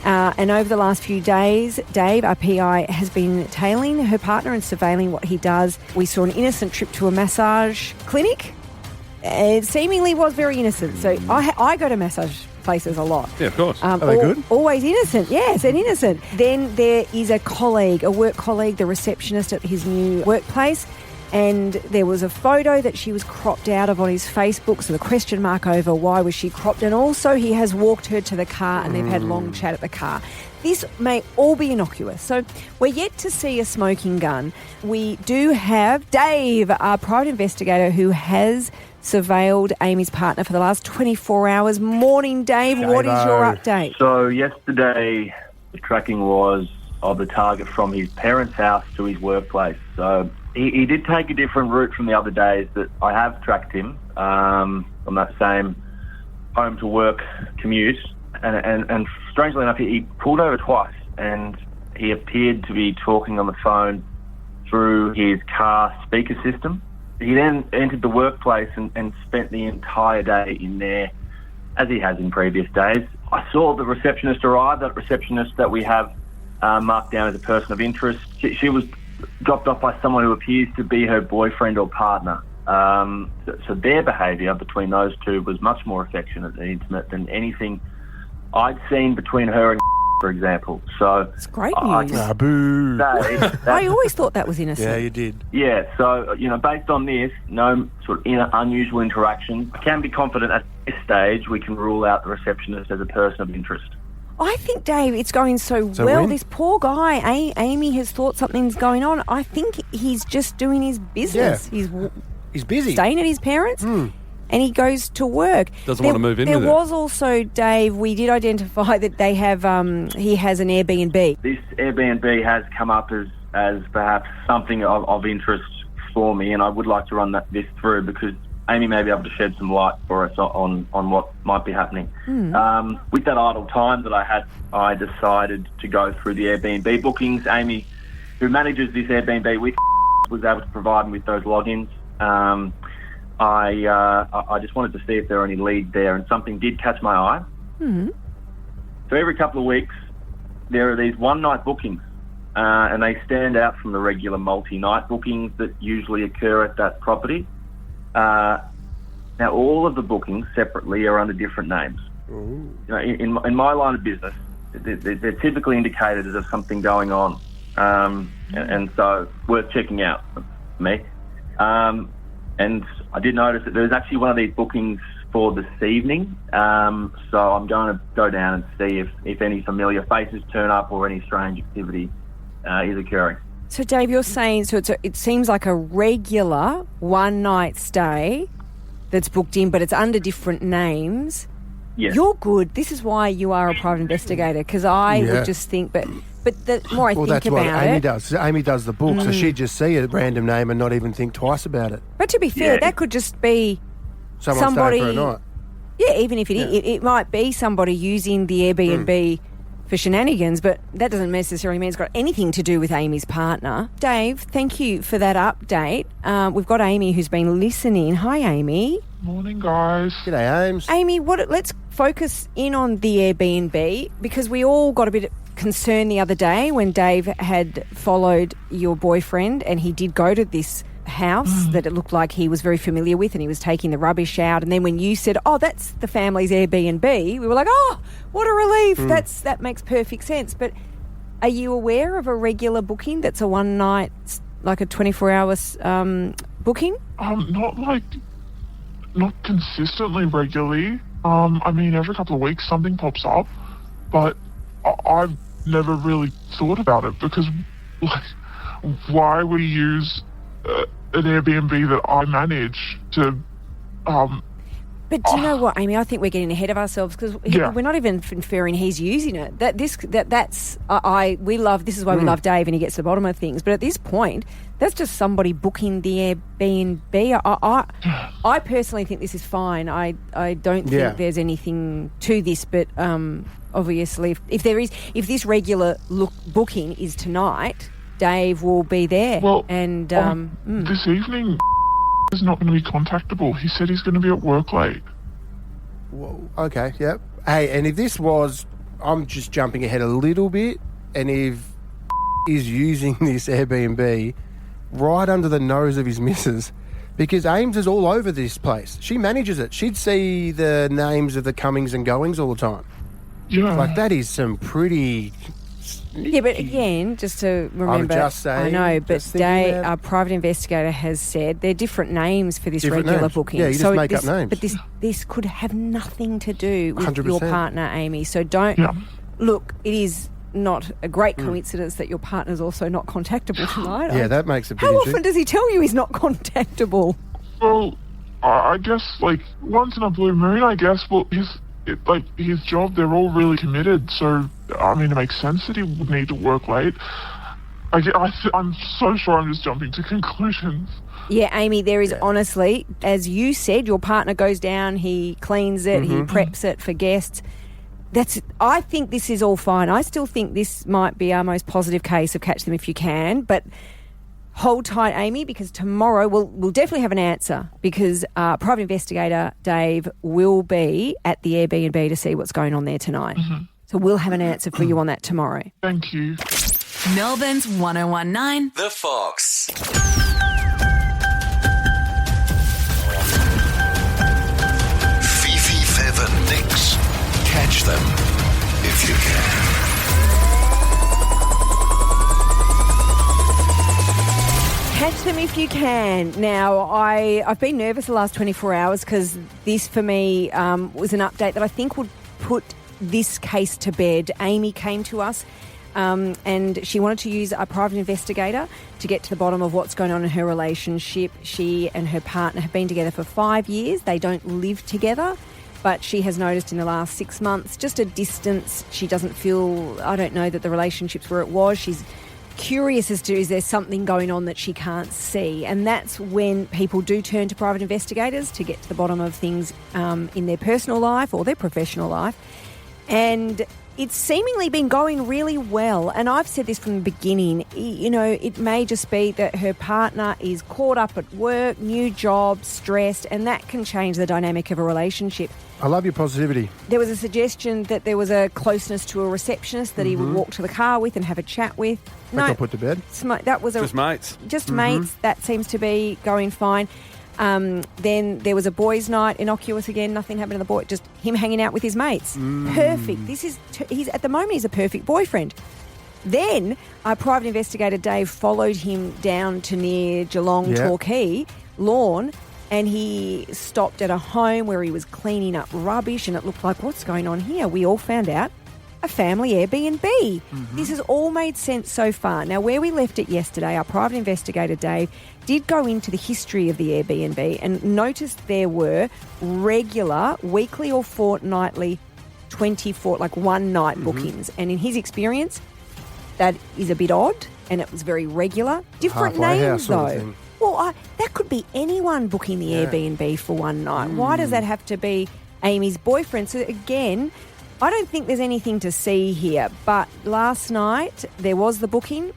And over the last few days, Dave, our PI, has been tailing her partner and surveilling what he does. We saw an innocent trip to a massage clinic. It seemingly was very innocent. So I go to massage places a lot. Yeah, of course. Are they good? Always innocent, yes, and innocent. Then there is a work colleague, the receptionist at his new workplace, And there was a photo that she was cropped out of on his Facebook, so the question mark over why was she cropped. And also he has walked her to the car and they've had long chat at the car. This may all be innocuous. So we're yet to see a smoking gun. We do have Dave, our private investigator, who has surveilled Amy's partner for the last 24 hours. Morning, Dave. What is your update? So yesterday, the tracking was of the target from his parents' house to his workplace. So he did take a different route from the other days that I have tracked him on that same home to work commute. And strangely enough, he pulled over twice and he appeared to be talking on the phone through his car speaker system. He then entered the workplace and spent the entire day in there, as he has in previous days. I saw the receptionist arrive, that receptionist that we have marked down as a person of interest. She was dropped off by someone who appears to be her boyfriend or partner. So their behaviour between those two was much more affectionate and intimate than anything I'd seen between her and, for example. So it's great I news. can boo. say I always thought that was innocent. Yeah, you did. Yeah, so, based on this, no sort of unusual interaction. I can be confident at this stage we can rule out the receptionist as a person of interest. I think, Dave, it's going so well. This poor guy, Amy, has thought something's going on. I think he's just doing his business. Yeah. He's busy. Staying at his parents' and he goes to work. Doesn't want to move in There with it. was also, Dave, we did identify that they have, he has an Airbnb. This Airbnb has come up as perhaps something of interest for me, and I would like to run this through because Amy may be able to shed some light for us on what might be happening. With that idle time that I had, I decided to go through the Airbnb bookings. Amy, who manages this Airbnb with, was able to provide me with those logins. I just wanted to see if there were any leads there, and something did catch my eye. So every couple of weeks, there are these one-night bookings, and they stand out from the regular multi-night bookings that usually occur at that property. Now, all of the bookings separately are under different names. In my line of business, they're typically indicated as there's something going on, and so worth checking out for me. And I did notice that there's actually one of these bookings for this evening, so I'm going to go down and see if any familiar faces turn up or any strange activity is occurring. So, Dave, you're saying, it seems like a regular one-night stay that's booked in, but it's under different names. Yes. You're good. This is why you are a private investigator, because I would just think, but the more I think that's about what Amy it... does. Amy does the book, so she'd just see a random name and not even think twice about it. But to be fair, that could just be somebody staying for a night. Yeah, even if it might be somebody using the Airbnb for shenanigans, but that doesn't necessarily mean it's got anything to do with Amy's partner. Dave, thank you for that update. We've got Amy who's been listening. Hi, Amy. Morning, guys. G'day, Ames. Amy, let's focus in on the Airbnb, because we all got a bit concerned the other day when Dave had followed your boyfriend and he did go to this house that it looked like he was very familiar with, and he was taking the rubbish out, and then when you said, that's the family's Airbnb, we were like, what a relief. That makes perfect sense. But are you aware of a regular booking that's a one night, like a 24-hour booking? Not consistently regularly. Every couple of weeks something pops up, but I've never really thought about it because why would he use an Airbnb that I manage to... But do you know what, Amy? I think we're getting ahead of ourselves because we're not even inferring he's using it. This is why we love Dave, and he gets to the bottom of things. But at this point, that's just somebody booking the Airbnb. I personally think this is fine. I don't think there's anything to this. But obviously, if this regular booking is tonight, Dave will be there. Well, and this evening is not going to be contactable. He said he's going to be at work late. Whoa, okay, yep. Hey, and if this was, I'm just jumping ahead a little bit, and if is using this Airbnb right under the nose of his missus, because Ames is all over this place. She manages it. She'd see the names of the comings and goings all the time. Yeah. Like, that is some pretty Yeah, but again, just to remember, just saying, I know, but just thinking our private investigator has said they're different names for this Different regular names. booking. Yeah, you just make up names. But this could have nothing to do with 100%. your partner, Amy. So don't look. It is not a great coincidence that your partner's also not contactable tonight. Yeah, that makes a big How issue. often does he tell you he's not contactable? Well, I guess like once in a blue moon. I guess. Well, his job, they're all really committed. So I mean, it makes sense that he would need to work late. I'm so sure I'm just jumping to conclusions. Yeah, Amy, there is honestly, as you said, your partner goes down, he cleans it, he preps it for guests. I think this is all fine. I still think this might be our most positive case of catch them if you can, but hold tight, Amy, because tomorrow we'll definitely have an answer because private investigator Dave will be at the Airbnb to see what's going on there tonight. So we'll have an answer for you on that tomorrow. Thank you. Melbourne's 1019. The Fox. Fifi, Fev and Nick's. Catch them if you can. Catch them if you can. Now, I've been nervous the last 24 hours because this, for me, was an update that I think would put this case to bed. Amy came to us and she wanted to use a private investigator to get to the bottom of what's going on in her relationship. She and her partner have been together for 5 years. They don't live together, but she has noticed in the last 6 months just a distance. She doesn't feel, I don't know, that the relationship's where it was. She's curious as to is there something going on that she can't see, and that's when people do turn to private investigators to get to the bottom of things in their personal life or their professional life. And it's seemingly been going really well, and I've said this from the beginning, you know, it may just be that her partner is caught up at work, new job, stressed, and that can change the dynamic of a relationship. I love your positivity. There was a suggestion that there was a closeness to a receptionist that he would walk to the car with and have a chat with. That got put to bed. That was Just mates. Just mates. That seems to be going fine. Then there was a boys' night, innocuous again. Nothing happened to the boy. Just him hanging out with his mates. Perfect. He's at the moment he's a perfect boyfriend. Then our private investigator Dave followed him down to near Geelong Torquay Lawn, and he stopped at a home where he was cleaning up rubbish, and it looked like, what's going on here? We all found out a family Airbnb. This has all made sense so far. Now, where we left it yesterday, our private investigator Dave did go into the history of the Airbnb and noticed there were regular weekly or fortnightly 24, like one night bookings. And in his experience, that is a bit odd, and it was very regular. Different Halfway names house sort of though. thing. Well, that could be anyone booking the Airbnb for one night. Why does that have to be Amy's boyfriend? So again, I don't think there's anything to see here. But last night there was the booking.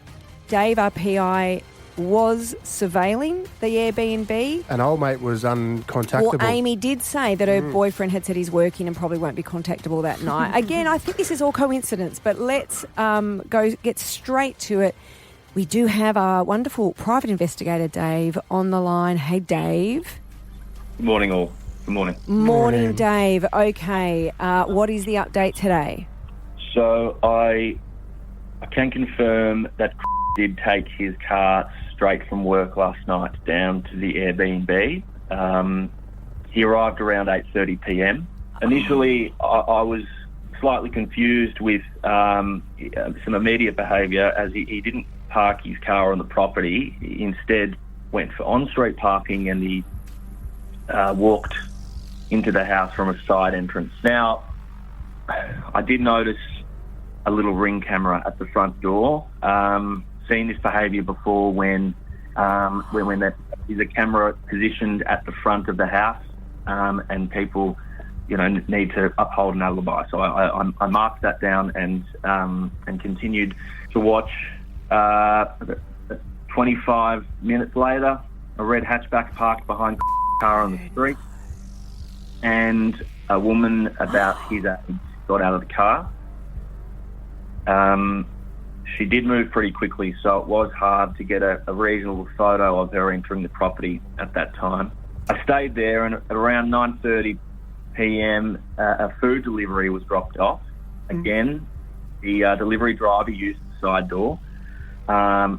Dave, our PI, was surveilling the Airbnb. An old mate was uncontactable. Well, Amy did say that her boyfriend had said he's working and probably won't be contactable that night. Again, I think this is all coincidence, but let's get straight to it. We do have our wonderful private investigator, Dave, on the line. Hey, Dave. Good morning, all. Good morning. Morning, Dave. Okay, what is the update today? So I can confirm that did take his car straight from work last night down to the Airbnb. He arrived around 8:30 p.m. Initially, I was slightly confused with some immediate behaviour as he didn't park his car on the property. He instead went for on-street parking, and he walked into the house from a side entrance. Now, I did notice a little ring camera at the front door. Seen this behaviour before when there is a camera positioned at the front of the house, and people, need to uphold an alibi. So I marked that down and continued to watch. 25 minutes later, a red hatchback parked behind car on the street, and a woman about his age got out of the car. She did move pretty quickly, so it was hard to get a reasonable photo of her entering the property at that time. I stayed there, and at around 9:30 p.m, a food delivery was dropped off. Again, the delivery driver used the side door. I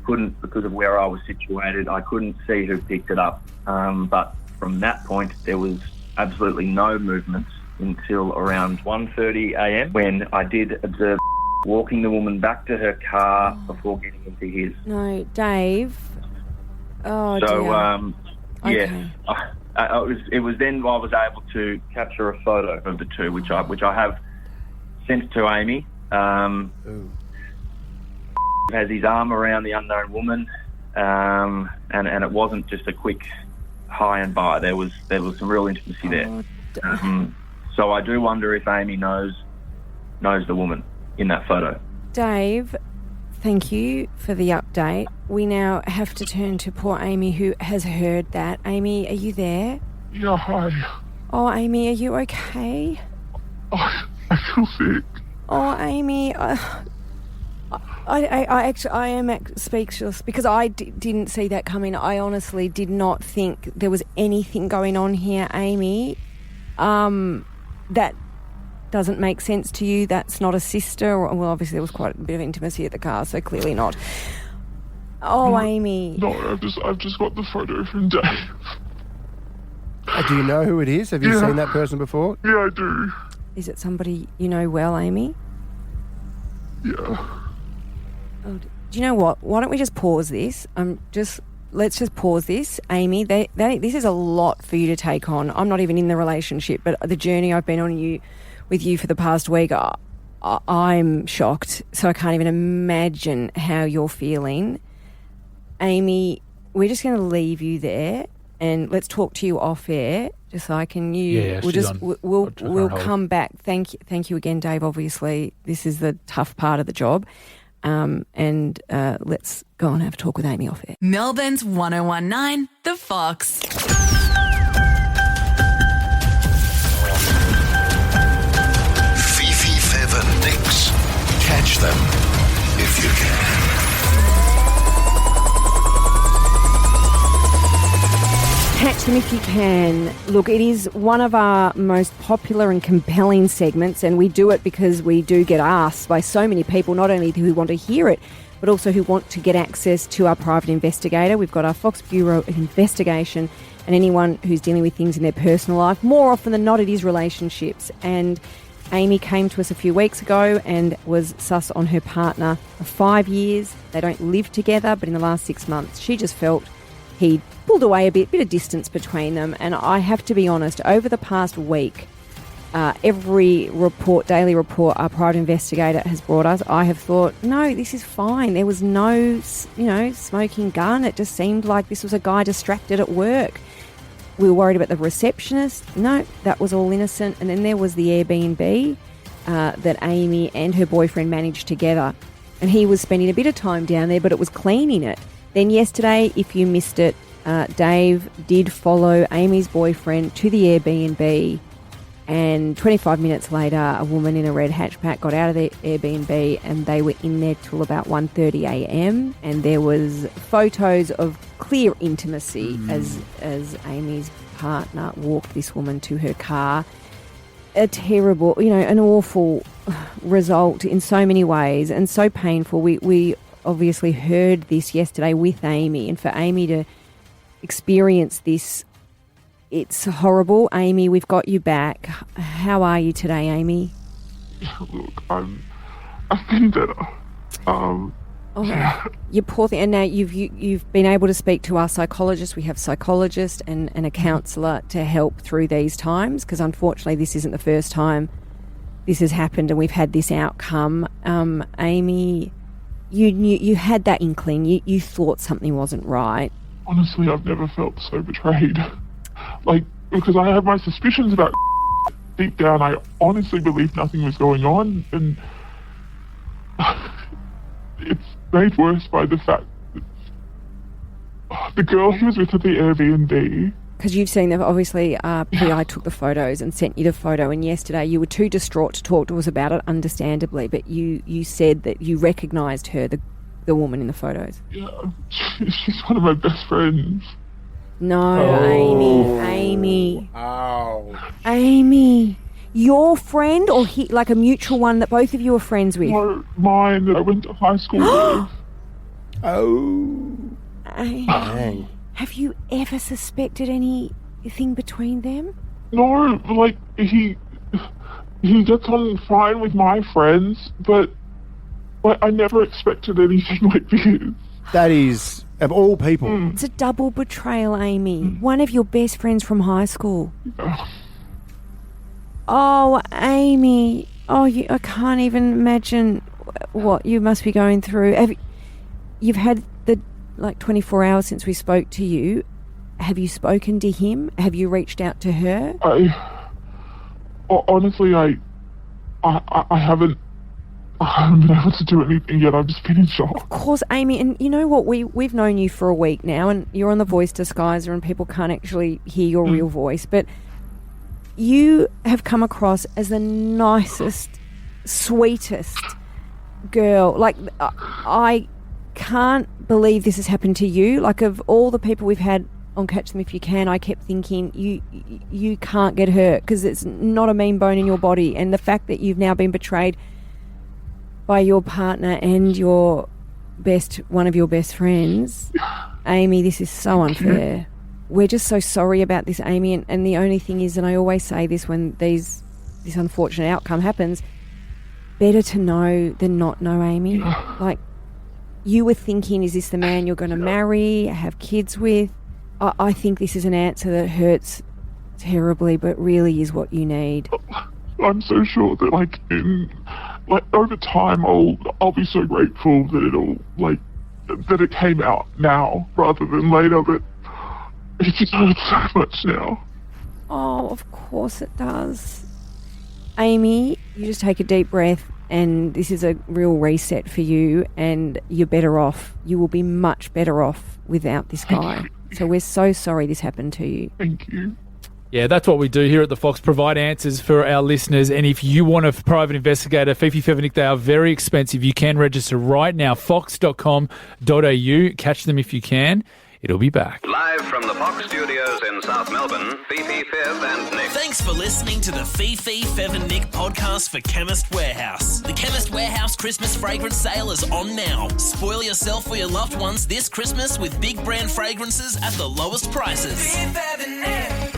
couldn't, because of where I was situated, I couldn't see who picked it up. But from that point, there was absolutely no movement until around 1:30 a.m. when I did observe walking the woman back to her car before getting into his. No, Dave. Oh, So, dear. yeah, it was then I was able to capture a photo of the two, which I have sent to Amy. Has his arm around the unknown woman, and it wasn't just a quick hi and bye. There was some real intimacy there. So I do wonder if Amy knows the woman in that photo. Dave, thank you for the update. We now have to turn to poor Amy, who has heard that. Amy, are you there? Yeah, hi. Oh, Amy, are you okay? I feel sick. Oh, Amy, I am speechless because I didn't see that coming. I honestly did not think there was anything going on here, Amy. That doesn't make sense to you. That's not a sister. Well, obviously there was quite a bit of intimacy at the car, so clearly not. Oh, No, Amy. No, I've just got the photo from Dave. Do you know who it is? Have you seen that person before? Yeah, I do. Is it somebody you know well, Amy? Yeah. Oh, do you know what? Why don't we just pause this? Let's just pause this, Amy. This is a lot for you to take on. I'm not even in the relationship, but the journey I've been on with you for the past week, I'm shocked. So I can't even imagine how you're feeling. Amy, we're just going to leave you there, and let's talk to you off air, just so I can. We'll come back. Thank you again, Dave. Obviously, this is the tough part of the job. And let's go and have a talk with Amy off air. Melbourne's 1019, The Fox. Fifi, Fev and Nick's. Catch them if you can. Catch them if you can. Look, it is one of our most popular and compelling segments, and we do it because we do get asked by so many people, not only who want to hear it, but also who want to get access to our private investigator. We've got our Fox Bureau of Investigation and anyone who's dealing with things in their personal life. More often than not, it is relationships. And Amy came to us a few weeks ago and was sus on her partner for 5 years. They don't live together, but in the last 6 months, she just felt he pulled away a bit of distance between them. And I have to be honest, over the past week, every daily report our private investigator has brought us, I have thought, no, this is fine. There was no, smoking gun. It just seemed like this was a guy distracted at work. We were worried about the receptionist. No, that was all innocent. And then there was the Airbnb that Amy and her boyfriend managed together. And he was spending a bit of time down there, but it was cleaning it. Then yesterday, if you missed it, Dave did follow Amy's boyfriend to the Airbnb, and 25 minutes later, a woman in a red hatchback got out of the Airbnb, and they were in there till about 1:30 a.m. And there was photos of clear intimacy as Amy's partner walked this woman to her car. A terrible, an awful result in so many ways, and so painful. We obviously heard this yesterday with Amy, and for Amy to experience this, it's horrible. Amy, we've got you back. How are you today, Amy? Look, I've been better. You poor thing. And now you've been able to speak to our psychologist. We have a psychologist and a counsellor to help through these times, because unfortunately this isn't the first time this has happened and we've had this outcome. Amy, you had that inkling. You thought something wasn't right. Honestly, I've never felt so betrayed. Because I have my suspicions about deep down, I honestly believed nothing was going on, and it's made worse by the fact that the girl he was with at the Airbnb... Because you've seen that, obviously, PI took the photos and sent you the photo, and yesterday you were too distraught to talk to us about it, understandably, but you said that you recognised her, the woman in the photos. Yeah, she's one of my best friends. No, Amy. Oh. Amy, Your friend or like a mutual one that both of you are friends with? No, mine that I went to high school with. Oh. Amy, have you ever suspected anything between them? No, like, he gets on fine with my friends, but I never expected anything like this. That is, of all people. It's a double betrayal, Amy. One of your best friends from high school. Oh, Amy. Oh, I can't even imagine what you must be going through. You've had the 24 hours since we spoke to you. Have you spoken to him? Have you reached out to her? Honestly, I haven't been able to do anything yet. I've just been in shock. Of course, Amy, and you know what? We've known you for a week now, and you're on the voice disguiser, and people can't actually hear your real voice. But you have come across as the nicest, sweetest girl. Like, I can't believe this has happened to you. Like, of all the people we've had on Catch Them If You Can, I kept thinking you can't get hurt because it's not a mean bone in your body, and the fact that you've now been betrayed by your partner and one of your best friends, Amy, this is so unfair. We're just so sorry about this, Amy, and the only thing is, and I always say this when this unfortunate outcome happens, better to know than not know, Amy. Like, you were thinking, is this the man you're going to marry, have kids with? I think this is an answer that hurts terribly, but really is what you need. I'm so sure that over time I'll be so grateful that that it came out now rather than later, but it just hurts so much now. Oh, of course it does. Amy, you just take a deep breath, and this is a real reset for you, and you're better off. You will be much better off without this guy. So we're so sorry this happened to you. Thank you. Yeah, that's what we do here at The Fox, provide answers for our listeners. And if you want a private investigator, Fifi, Fev Nick, they are very expensive. You can register right now, fox.com.au. Catch them if you can. It'll be back. Live from the Fox Studios in South Melbourne, Fifi, Fev and Nick. Thanks for listening to the Fifi, Fev and Nick podcast for Chemist Warehouse. The Chemist Warehouse Christmas fragrance sale is on now. Spoil yourself or your loved ones this Christmas with big brand fragrances at the lowest prices. Fev and Nick.